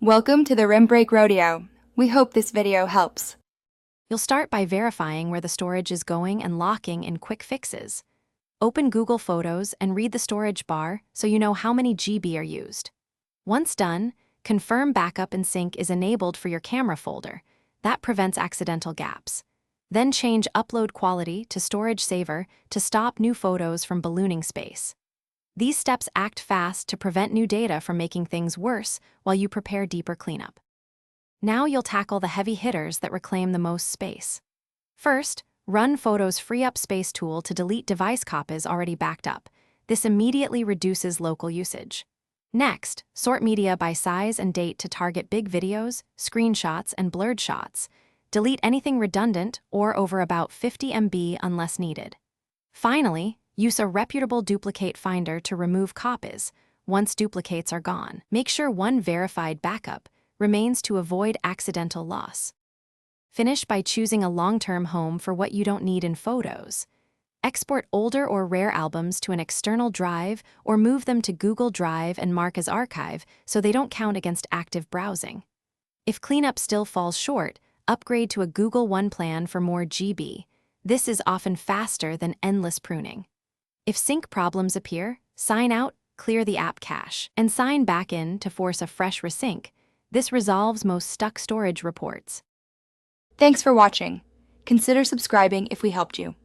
Welcome to the Rim Break Rodeo. We hope this video helps. You'll start by verifying where the storage is going and locking in quick fixes. Open Google Photos and read the storage bar so you know how many GB are used. Once done, confirm backup and sync is enabled for your camera folder. That prevents accidental gaps. Then change upload quality to storage saver to stop new photos from ballooning space. These steps act fast to prevent new data from making things worse while you prepare deeper cleanup. Now you'll tackle the heavy hitters that reclaim the most space. First, run Photos Free Up Space tool to delete device copies already backed up. This immediately reduces local usage. Next, sort media by size and date to target big videos, screenshots, and blurred shots. Delete anything redundant or over about 50 MB unless needed. Finally, use a reputable duplicate finder to remove copies once duplicates are gone. Make sure one verified backup remains to avoid accidental loss. Finish by choosing a long-term home for what you don't need in photos. Export older or rare albums to an external drive or move them to Google Drive and mark as archive so they don't count against active browsing. If cleanup still falls short, upgrade to a Google One plan for more GB. This is often faster than endless pruning. If sync problems appear, sign out, clear the app cache, and sign back in to force a fresh resync. This resolves most stuck storage reports. Thanks for watching. Consider subscribing if we helped you.